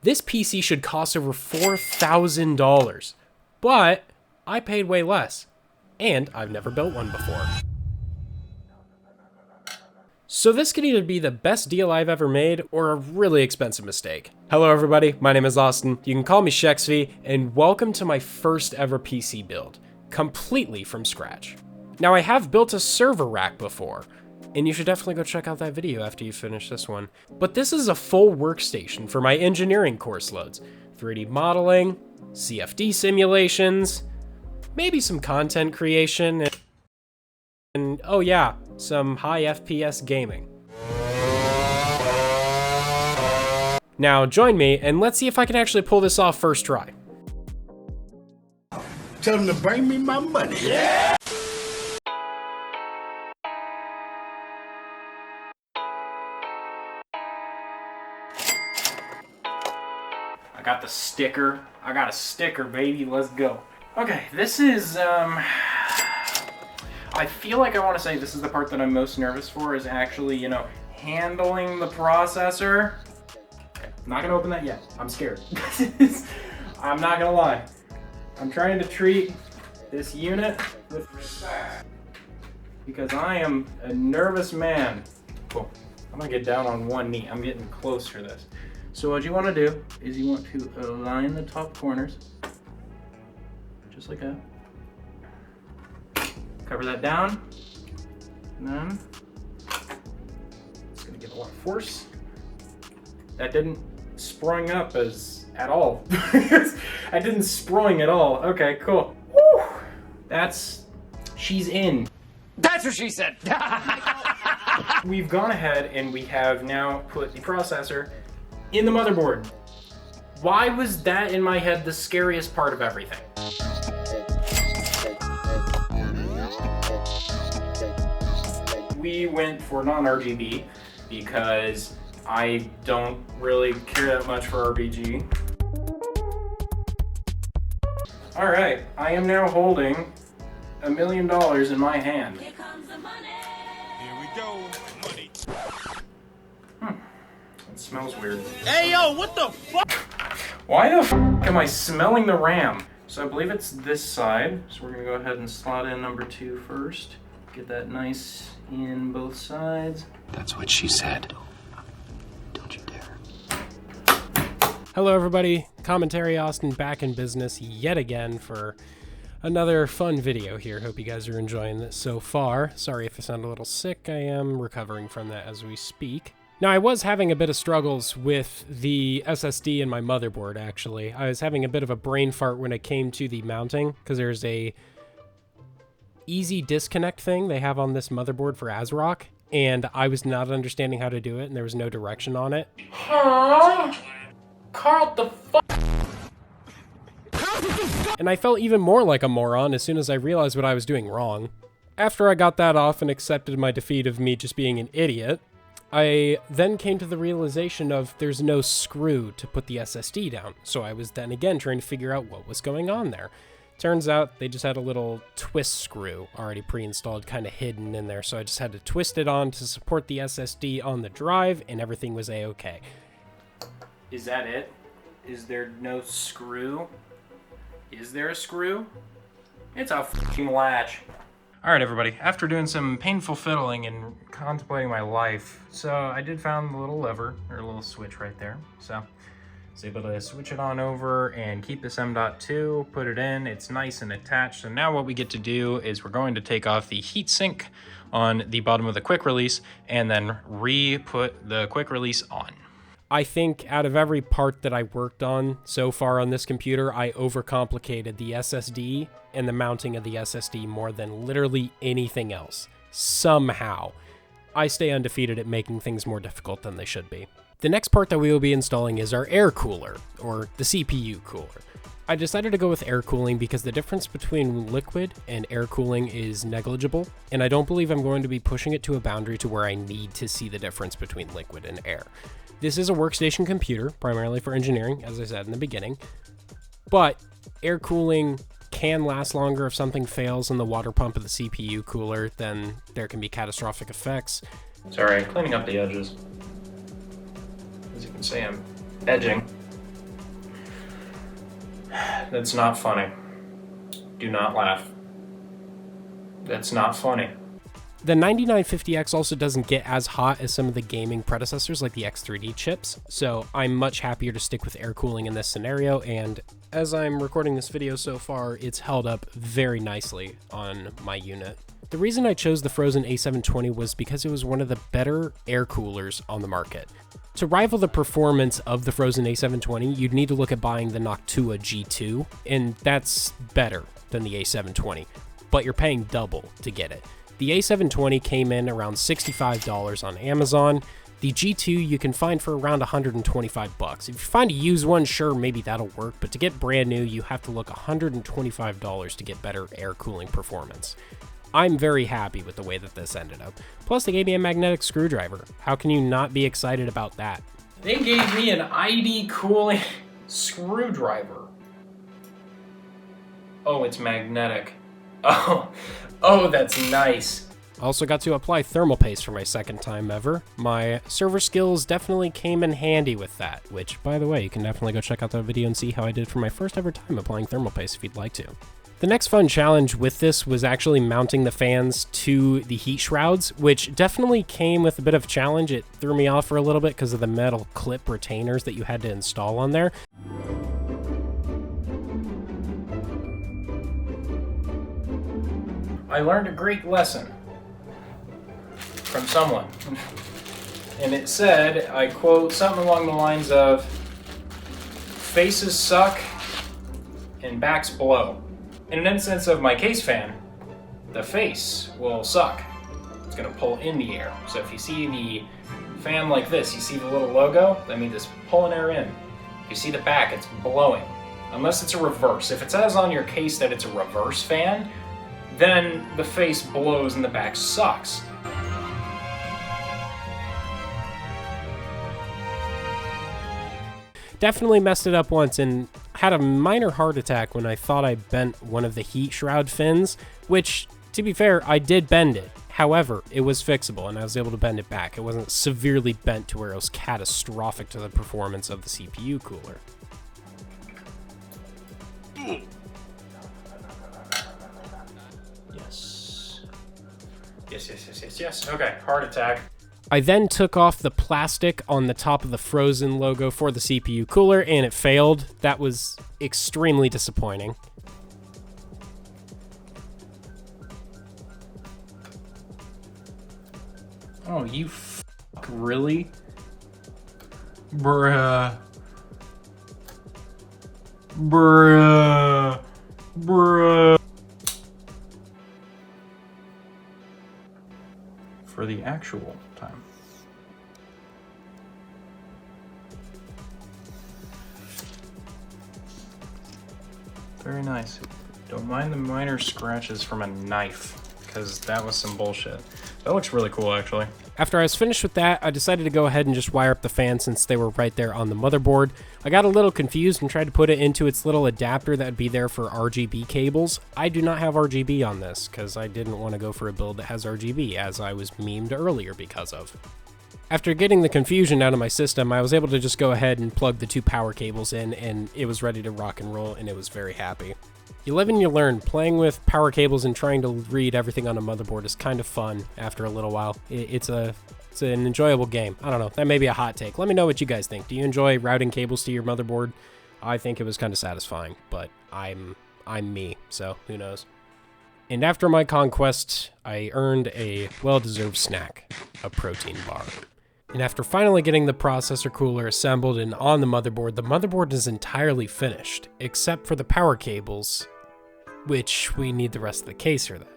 This PC should cost over $4,000, but I paid way less, and I've never built one before. So this could either be the best deal I've ever made or a really expensive mistake. Hello everybody, my name is Austin, you can call me Chxvii, and welcome to my first ever PC build, completely from scratch. Now I have built a server rack before, and you should definitely go check out that video after you finish this one. But this is a full workstation for my engineering course loads. 3D modeling, CFD simulations, maybe some content creation, and oh yeah, some high FPS gaming. Now join me and let's see if I can actually pull this off first try. Tell them to bring me my money. Yeah! I got the sticker. I got a sticker, baby. Let's go. Okay, this is, I feel like I want to say this is the part that I'm most nervous for, is actually, you know, handling the processor. Okay, I'm not gonna open that yet. I'm scared. I'm not gonna lie. I'm trying to treat this unit with respect because I am a nervous man. Cool. I'm gonna get down on one knee. I'm getting close for this. So what you want to do is you want to align the top corners, just like that. Cover that down, and then it's gonna give a lot of force. That didn't sprung up at all. I didn't sprung at all. Okay, cool. Woo! She's in. That's what she said. We've gone ahead and we have now put the processor in the motherboard. Why was that in my head the scariest part of everything? We went for non-RGB because I don't really care that much for RGB. All right, I am now holding $1 million in my hand. Here comes the money. Here we go, money. It smells weird. Hey yo, what the fuck? Why the f am I smelling the RAM? So I believe it's this side. So we're gonna go ahead and slot in number 2 first. Get that nice in both sides. That's what she said. Don't you dare. Hello everybody, Commentary Austin back in business yet again for another fun video here. Hope you guys are enjoying this so far. Sorry if I sound a little sick, I am recovering from that as we speak. Now I was having a bit of struggles with the SSD in my motherboard actually. I was having a bit of a brain fart when it came to the mounting because there's a easy disconnect thing they have on this motherboard for ASRock, and I was not understanding how to do it and there was no direction on it. Huh? Carl, the fuck? And I felt even more like a moron as soon as I realized what I was doing wrong. After I got that off and accepted my defeat of me just being an idiot, I then came to the realization of there's no screw to put the SSD down. So I was then again trying to figure out what was going on there. Turns out they just had a little twist screw already pre-installed, kind of hidden in there. So I just had to twist it on to support the SSD on the drive and everything was a-okay. Is that it? Is there no screw? Is there a screw? It's a fucking latch. Alright everybody, after doing some painful fiddling and contemplating my life, so I did found the little lever, or a little switch right there. So I was able to switch it on over and keep this M.2, put it in, it's nice and attached. So now what we get to do is we're going to take off the heatsink on the bottom of the quick release and then re-put the quick release on. I think out of every part that I worked on so far on this computer, I overcomplicated the SSD and the mounting of the SSD more than literally anything else. Somehow, I stay undefeated at making things more difficult than they should be. The next part that we will be installing is our air cooler, or the CPU cooler. I decided to go with air cooling because the difference between liquid and air cooling is negligible, and I don't believe I'm going to be pushing it to a boundary to where I need to see the difference between liquid and air. This is a workstation computer, primarily for engineering, as I said in the beginning, but air cooling can last longer. If something fails in the water pump of the CPU cooler, then there can be catastrophic effects. Sorry, cleaning up the edges. As you can see, I'm edging. That's not funny. Do not laugh. That's not funny. The 9950X also doesn't get as hot as some of the gaming predecessors like the X3D chips, so I'm much happier to stick with air cooling in this scenario, and as I'm recording this video so far, it's held up very nicely on my unit. The reason I chose the Frozen A720 was because it was one of the better air coolers on the market. To rival the performance of the Frozen A720, you'd need to look at buying the Noctua G2, and that's better than the A720, but you're paying double to get it. The A720 came in around $65 on Amazon. The G2 you can find for around 125 bucks. If you find a used one, sure, maybe that'll work, but to get brand new, you have to look $125 to get better air cooling performance. I'm very happy with the way that this ended up. Plus, they gave me a magnetic screwdriver. How can you not be excited about that? They gave me an ID cooling screwdriver. Oh, it's magnetic. Oh, that's nice. I also got to apply thermal paste for my second time ever. My server skills definitely came in handy with that, which, by the way, you can definitely go check out that video and see how I did for my first ever time applying thermal paste if you'd like to. The next fun challenge with this was actually mounting the fans to the heat shrouds, which definitely came with a bit of a challenge. It threw me off for a little bit because of the metal clip retainers that you had to install on there. I learned a great lesson from someone, and it said, I quote, something along the lines of, faces suck and backs blow. In an instance of my case fan, the face will suck. It's gonna pull in the air. So if you see the fan like this, you see the little logo, that means it's pulling air in. If you see the back, it's blowing. Unless it's a reverse. If it says on your case that it's a reverse fan, then the face blows and the back sucks. Definitely messed it up once and had a minor heart attack when I thought I bent one of the heat shroud fins, which, to be fair, I did bend it. However, it was fixable and I was able to bend it back. It wasn't severely bent to where it was catastrophic to the performance of the CPU cooler. Yes. Okay, heart attack. I then took off the plastic on the top of the Frozen logo for the CPU cooler, and it failed. That was extremely disappointing. Oh, you really? Bruh. For the actual time. Very nice. Don't mind the minor scratches from a knife, because that was some bullshit. That looks really cool, actually. After I was finished with that, I decided to go ahead and just wire up the fan since they were right there on the motherboard. I got a little confused and tried to put it into its little adapter that would be there for RGB cables. I do not have RGB on this because I didn't want to go for a build that has RGB, as I was memed earlier because of. After getting the confusion out of my system, I was able to just go ahead and plug the two power cables in, and it was ready to rock and roll, and it was very happy. You live and you learn. Playing with power cables and trying to read everything on a motherboard is kind of fun after a little while. It's an enjoyable game. I don't know. That may be a hot take. Let me know what you guys think. Do you enjoy routing cables to your motherboard? I think it was kind of satisfying, but I'm me, so who knows. And after my conquest, I earned a well-deserved snack, a protein bar. And after finally getting the processor cooler assembled and on the motherboard is entirely finished, except for the power cables, which we need the rest of the case for that.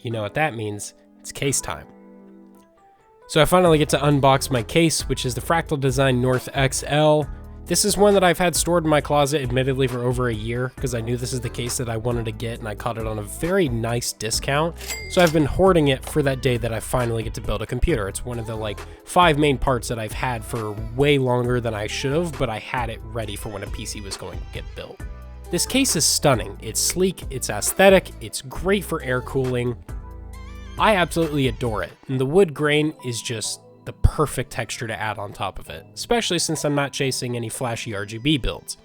You know what that means, it's case time. So I finally get to unbox my case, which is the Fractal Design North XL. This is one that I've had stored in my closet, admittedly, for over a year, because I knew this is the case that I wanted to get, and I caught it on a very nice discount. So I've been hoarding it for that day that I finally get to build a computer. It's one of the 5 main parts that I've had for way longer than I should have, but I had it ready for when a PC was going to get built. This case is stunning. It's sleek, it's aesthetic, it's great for air cooling. I absolutely adore it, and the wood grain is just the perfect texture to add on top of it, especially since I'm not chasing any flashy RGB builds.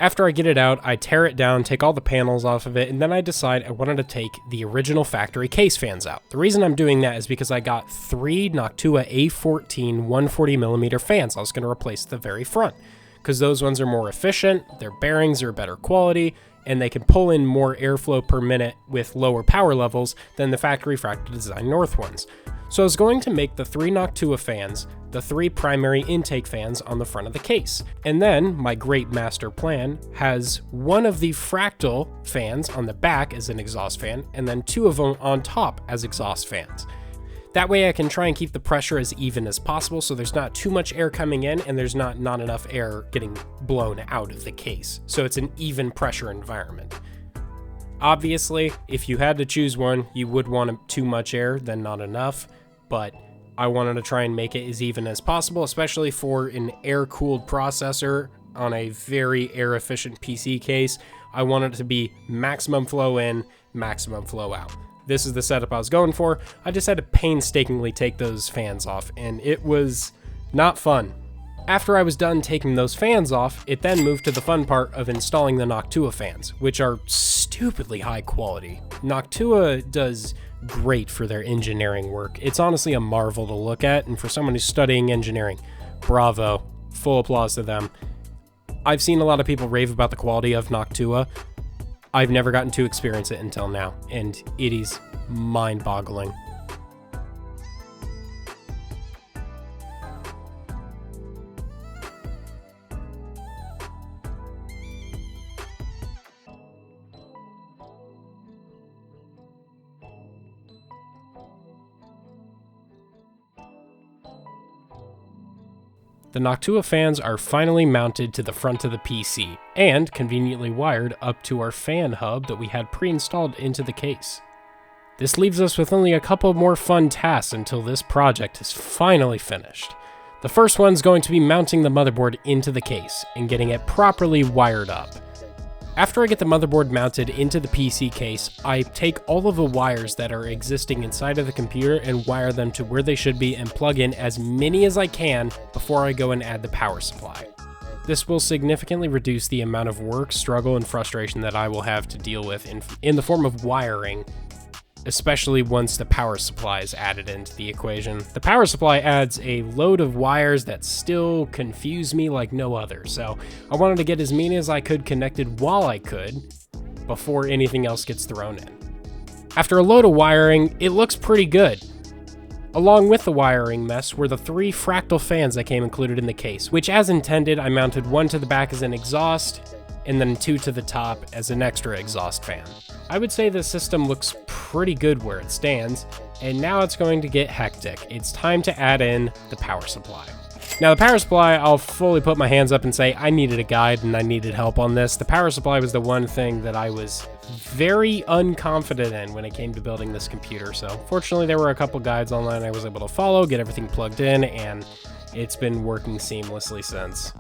After I get it out, I tear it down, take all the panels off of it, and then I decide I wanted to take the original factory case fans out. The reason I'm doing that is because I got 3 Noctua A14 140mm fans I was going to replace the very front, because those ones are more efficient, their bearings are better quality, and they can pull in more airflow per minute with lower power levels than the factory Fractal Design North ones. So I was going to make the 3 Noctua fans the 3 primary intake fans on the front of the case. And then my great master plan has one of the Fractal fans on the back as an exhaust fan, and then 2 of them on top as exhaust fans. That way I can try and keep the pressure as even as possible so there's not too much air coming in and there's not enough air getting blown out of the case. So it's an even pressure environment. Obviously, if you had to choose one, you would want too much air than not enough, but I wanted to try and make it as even as possible, especially for an air-cooled processor on a very air-efficient PC case. I wanted it to be maximum flow in, maximum flow out. This is the setup I was going for. I just had to painstakingly take those fans off, and it was not fun. After I was done taking those fans off, it then moved to the fun part of installing the Noctua fans, which are stupidly high quality. Noctua does great for their engineering work. It's honestly a marvel to look at, and for someone who's studying engineering, bravo, full applause to them. I've seen a lot of people rave about the quality of Noctua. I've never gotten to experience it until now, and it is mind-boggling. The Noctua fans are finally mounted to the front of the PC, and conveniently wired up to our fan hub that we had pre-installed into the case. This leaves us with only a couple more fun tasks until this project is finally finished. The first one's going to be mounting the motherboard into the case and getting it properly wired up. After I get the motherboard mounted into the PC case, I take all of the wires that are existing inside of the computer and wire them to where they should be and plug in as many as I can before I go and add the power supply. This will significantly reduce the amount of work, struggle, and frustration that I will have to deal with in the form of wiring, especially once the power supply is added into the equation. The power supply adds a load of wires that still confuse me like no other, so I wanted to get as many as I could connected while I could before anything else gets thrown in. After a load of wiring, it looks pretty good. Along with the wiring mess were the 3 Fractal fans that came included in the case, which as intended, I mounted 1 to the back as an exhaust, and then 2 to the top as an extra exhaust fan. I would say the system looks pretty good where it stands, and now it's going to get hectic. It's time to add in the power supply. Now the power supply, I'll fully put my hands up and say I needed a guide and I needed help on this. The power supply was the one thing that I was very unconfident in when it came to building this computer, so fortunately there were a couple guides online I was able to follow, get everything plugged in, and it's been working seamlessly since.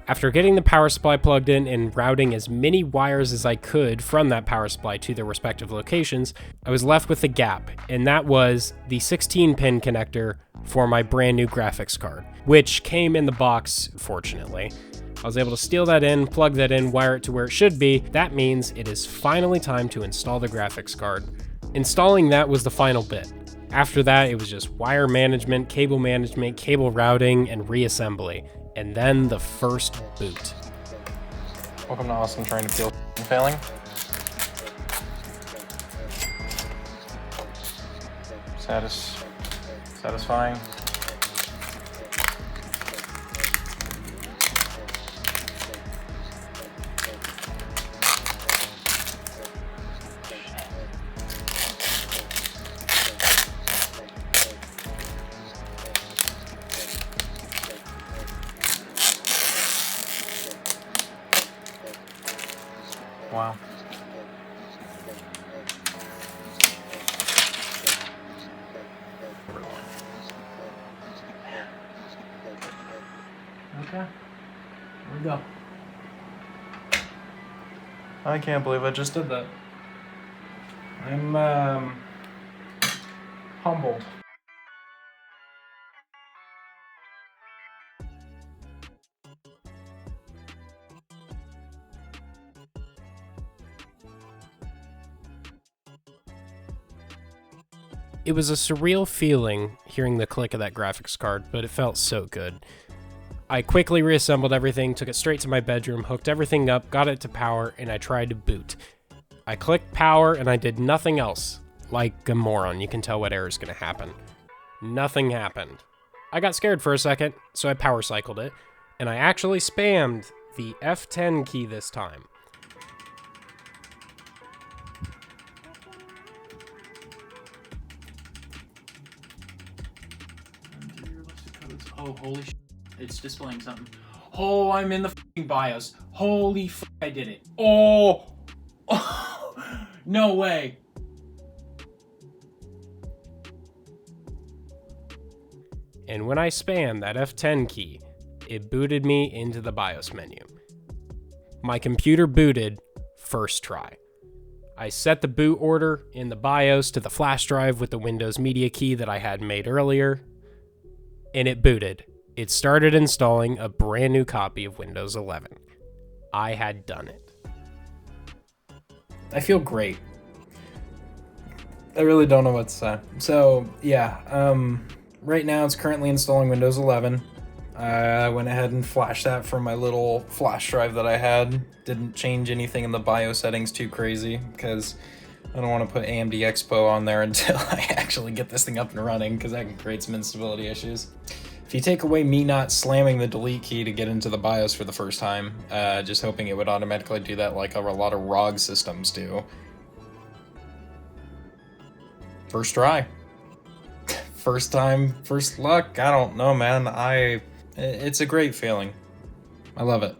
After getting the power supply plugged in and routing as many wires as I could from that power supply to their respective locations, I was left with a gap, and that was the 16-pin connector for my brand new graphics card, which came in the box, fortunately. I was able to steal that in, plug that in, wire it to where it should be. That means it is finally time to install the graphics card. Installing that was the final bit. After that, it was just wire management, cable routing, and reassembly. And then the first boot. Welcome to Awesome Trying to Peel and Failing. Satisfying. Wow. Okay, here we go. I can't believe I just did that. I'm humbled. It was a surreal feeling hearing the click of that graphics card, but it felt so good. I quickly reassembled everything, took it straight to my bedroom, hooked everything up, got it to power, and I tried to boot. I clicked power and I did nothing else. Like a moron, you can tell what error is going to happen. Nothing happened. I got scared for a second, so I power cycled it, and I actually spammed the F10 key this time. Oh, holy sh**. It's displaying something. Oh, I'm in the f***ing BIOS. Holy f***, I did it. Oh! No way. And when I spammed that F10 key, it booted me into the BIOS menu. My computer booted first try. I set the boot order in the BIOS to the flash drive with the Windows Media Key that I had made earlier, and it booted. It started installing a brand new copy of Windows 11. I had done it. I feel great. I really don't know what to say. So, yeah, right now it's currently installing Windows 11. I went ahead and flashed that from my little flash drive that I had. Didn't change anything in the BIOS settings too crazy, because I don't want to put AMD Expo on there until I actually get this thing up and running, because that can create some instability issues. If you take away me not slamming the delete key to get into the BIOS for the first time, just hoping it would automatically do that like a lot of ROG systems do. First try. First time, first luck, I don't know, man. It's a great feeling. I love it.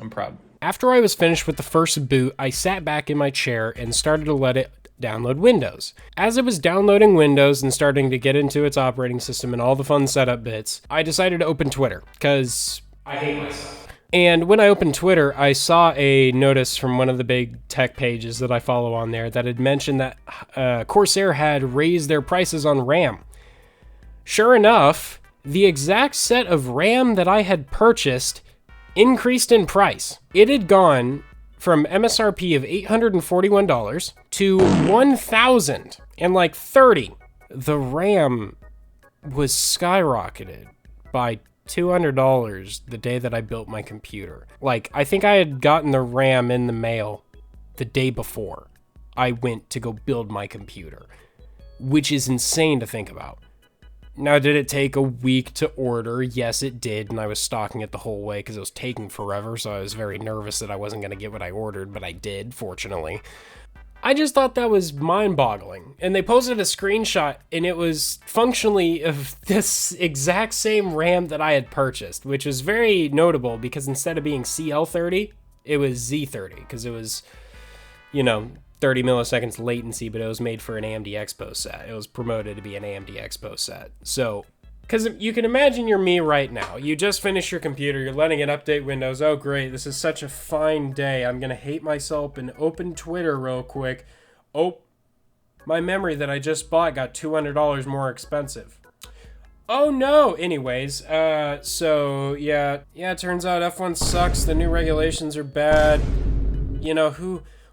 I'm proud. After I was finished with the first boot, I sat back in my chair and started to let it download Windows. As it was downloading Windows and starting to get into its operating system and all the fun setup bits, I decided to open Twitter, because I hate myself. And when I opened Twitter, I saw a notice from one of the big tech pages that I follow on there that had mentioned that Corsair had raised their prices on RAM. Sure enough, the exact set of RAM that I had purchased increased in price. It had gone from MSRP of $841 to $1,030. The RAM was skyrocketed by $200 the day that I built my computer. Like, I think I had gotten the RAM in the mail the day before I went to go build my computer, which is insane to think about. Now, did it take a week to order? Yes, it did, and I was stalking it the whole way because it was taking forever, so I was very nervous that I wasn't going to get what I ordered, but I did, fortunately. I just thought that was mind-boggling, and they posted a screenshot, and it was functionally of this exact same RAM that I had purchased, which was very notable because instead of being CL30, it was Z30, because it was, 30 milliseconds latency, but it was made for an AMD Expo set. It was promoted to be an AMD Expo set. So, because you can imagine you're me right now. You just finished your computer, you're letting it update Windows. Oh, great, this is such a fine day. I'm going to hate myself and open Twitter real quick. Oh, my memory that I just bought got $200 more expensive. Oh, no. Anyways, so, yeah, it turns out F1 sucks. The new regulations are bad.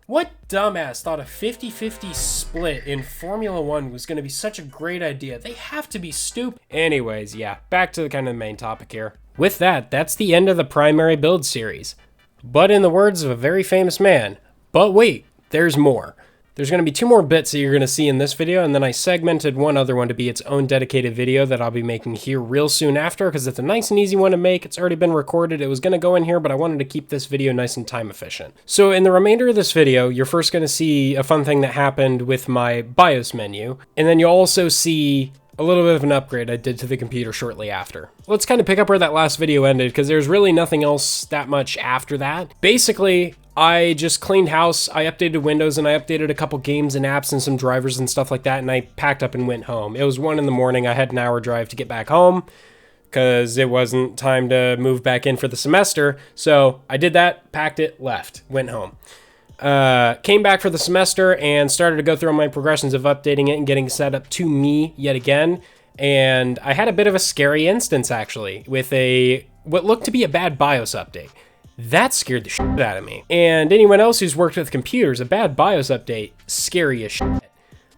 What dumbass thought a 50-50 split in Formula 1 was going to be such a great idea? They have to be stupid. Anyways, yeah, back to the kind of the main topic here. With that, that's the end of the primary build series. But in the words of a very famous man, but wait, there's more. There's going to be 2 more bits that you're going to see in this video, and then I segmented one other one to be its own dedicated video that I'll be making here real soon after, because it's a nice and easy one to make. It's already been recorded. It was going to go in here, but I wanted to keep this video nice and time efficient. So in the remainder of this video, you're first going to see a fun thing that happened with my BIOS menu, and then you'll also see a little bit of an upgrade I did to the computer shortly after. Let's kind of pick up where that last video ended, because there's really nothing else that much after that. Basically, I just cleaned house, I updated Windows, and I updated a couple games and apps and some drivers and stuff like that, and I packed up and went home. It was 1 in the morning, I had an hour drive to get back home, because it wasn't time to move back in for the semester, so I did that, packed it, left, went home. Came back for the semester and started to go through my progressions of updating it and getting set up to me yet again, and I had a bit of a scary instance, actually, with what looked to be a bad BIOS update. That scared the shit out of me. And anyone else who's worked with computers, a bad BIOS update, scary as shit.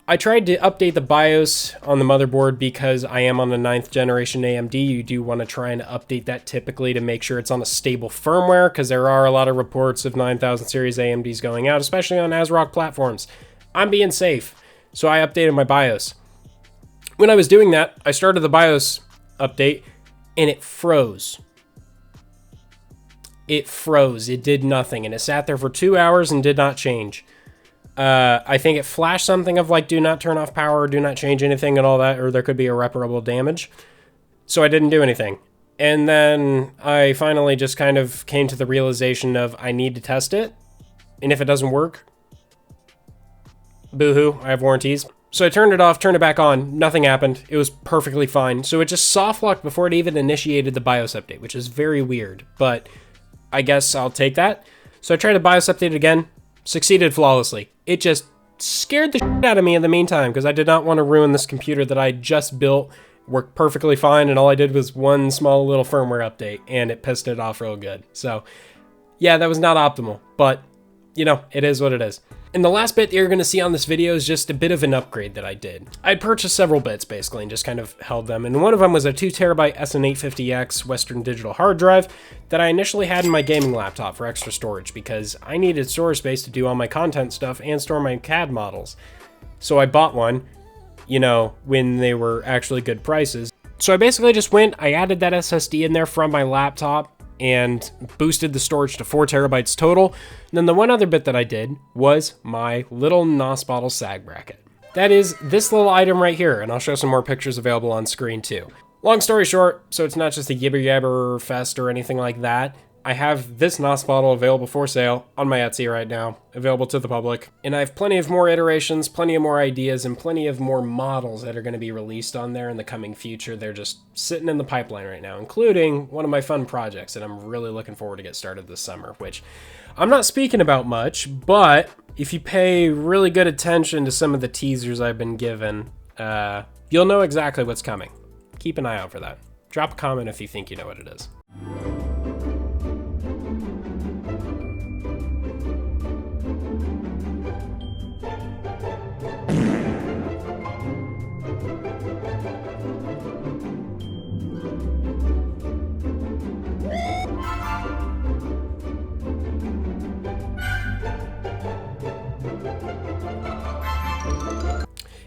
I tried to update the BIOS on the motherboard because I am on the 9th generation AMD. You do want to try and update that typically to make sure it's on a stable firmware, because there are a lot of reports of 9000 series AMDs going out, especially on ASRock platforms. I'm being safe, so I updated my BIOS. When I was doing that, I started the BIOS update, and it froze. It froze. It did nothing, and it sat there for 2 hours and did not change. I think it flashed something of like, do not turn off power, do not change anything and all that, or there could be irreparable damage. So I didn't do anything. And then I finally just kind of came to the realization of I need to test it. And if it doesn't work, boo-hoo, I have warranties. So I turned it off, turned it back on, nothing happened. It was perfectly fine. So it just soft locked before it even initiated the BIOS update, which is very weird, but I guess I'll take that. So I tried to BIOS update it again, succeeded flawlessly. It just scared the shit out of me in the meantime, because I did not want to ruin this computer that I just built, worked perfectly fine, and all I did was one small little firmware update, and it pissed it off real good. So yeah, that was not optimal, but you know, it is what it is. And the last bit that you're going to see on this video is just a bit of an upgrade that I did. I'd purchased several bits basically and just kind of held them. And one of them was a 2TB SN850X Western Digital hard drive that I initially had in my gaming laptop for extra storage because I needed storage space to do all my content stuff and store my CAD models. So I bought one, you know, when they were actually good prices. So I basically just went, I added that SSD in there from my laptop and boosted the storage to 4 TB total. And then the one other bit that I did was my little NOS bottle sag bracket. That is this little item right here, and I'll show some more pictures available on screen too. Long story short, so it's not just a yibber yabber fest or anything like that. I have this NOS bottle available for sale on my Etsy right now, available to the public. And I have plenty of more iterations, plenty of more ideas, and plenty of more models that are going to be released on there in the coming future. They're just sitting in the pipeline right now, including one of my fun projects that I'm really looking forward to get started this summer, which I'm not speaking about much, but if you pay really good attention to some of the teasers I've been given, you'll know exactly what's coming. Keep an eye out for that. Drop a comment if you think you know what it is.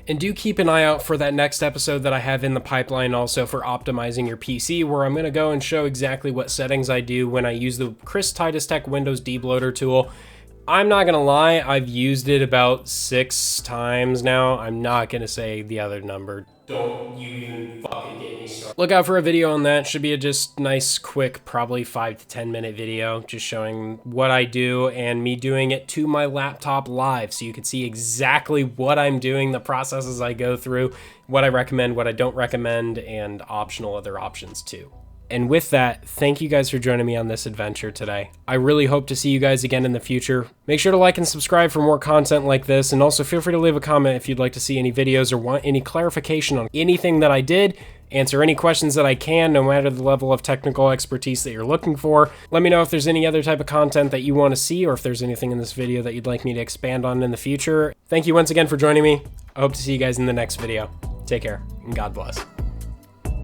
And do keep an eye out for that next episode that I have in the pipeline also for optimizing your PC, where I'm going to go and show exactly what settings I do when I use the Chris Titus Tech Windows debloater tool. I'm not going to lie, I've used it about 6 times now. I'm not going to say the other number. Don't you even fucking get me started. Look out for a video on that. Should be a just nice, quick, probably 5 to 10 minute video just showing what I do and me doing it to my laptop live so you can see exactly what I'm doing, the processes I go through, what I recommend, what I don't recommend, and optional other options too. And with that, thank you guys for joining me on this adventure today. I really hope to see you guys again in the future. Make sure to like and subscribe for more content like this, and also feel free to leave a comment if you'd like to see any videos or want any clarification on anything that I did. Answer any questions that I can, no matter the level of technical expertise that you're looking for. Let me know if there's any other type of content that you want to see, or if there's anything in this video that you'd like me to expand on in the future. Thank you once again for joining me. I hope to see you guys in the next video. Take care, and God bless.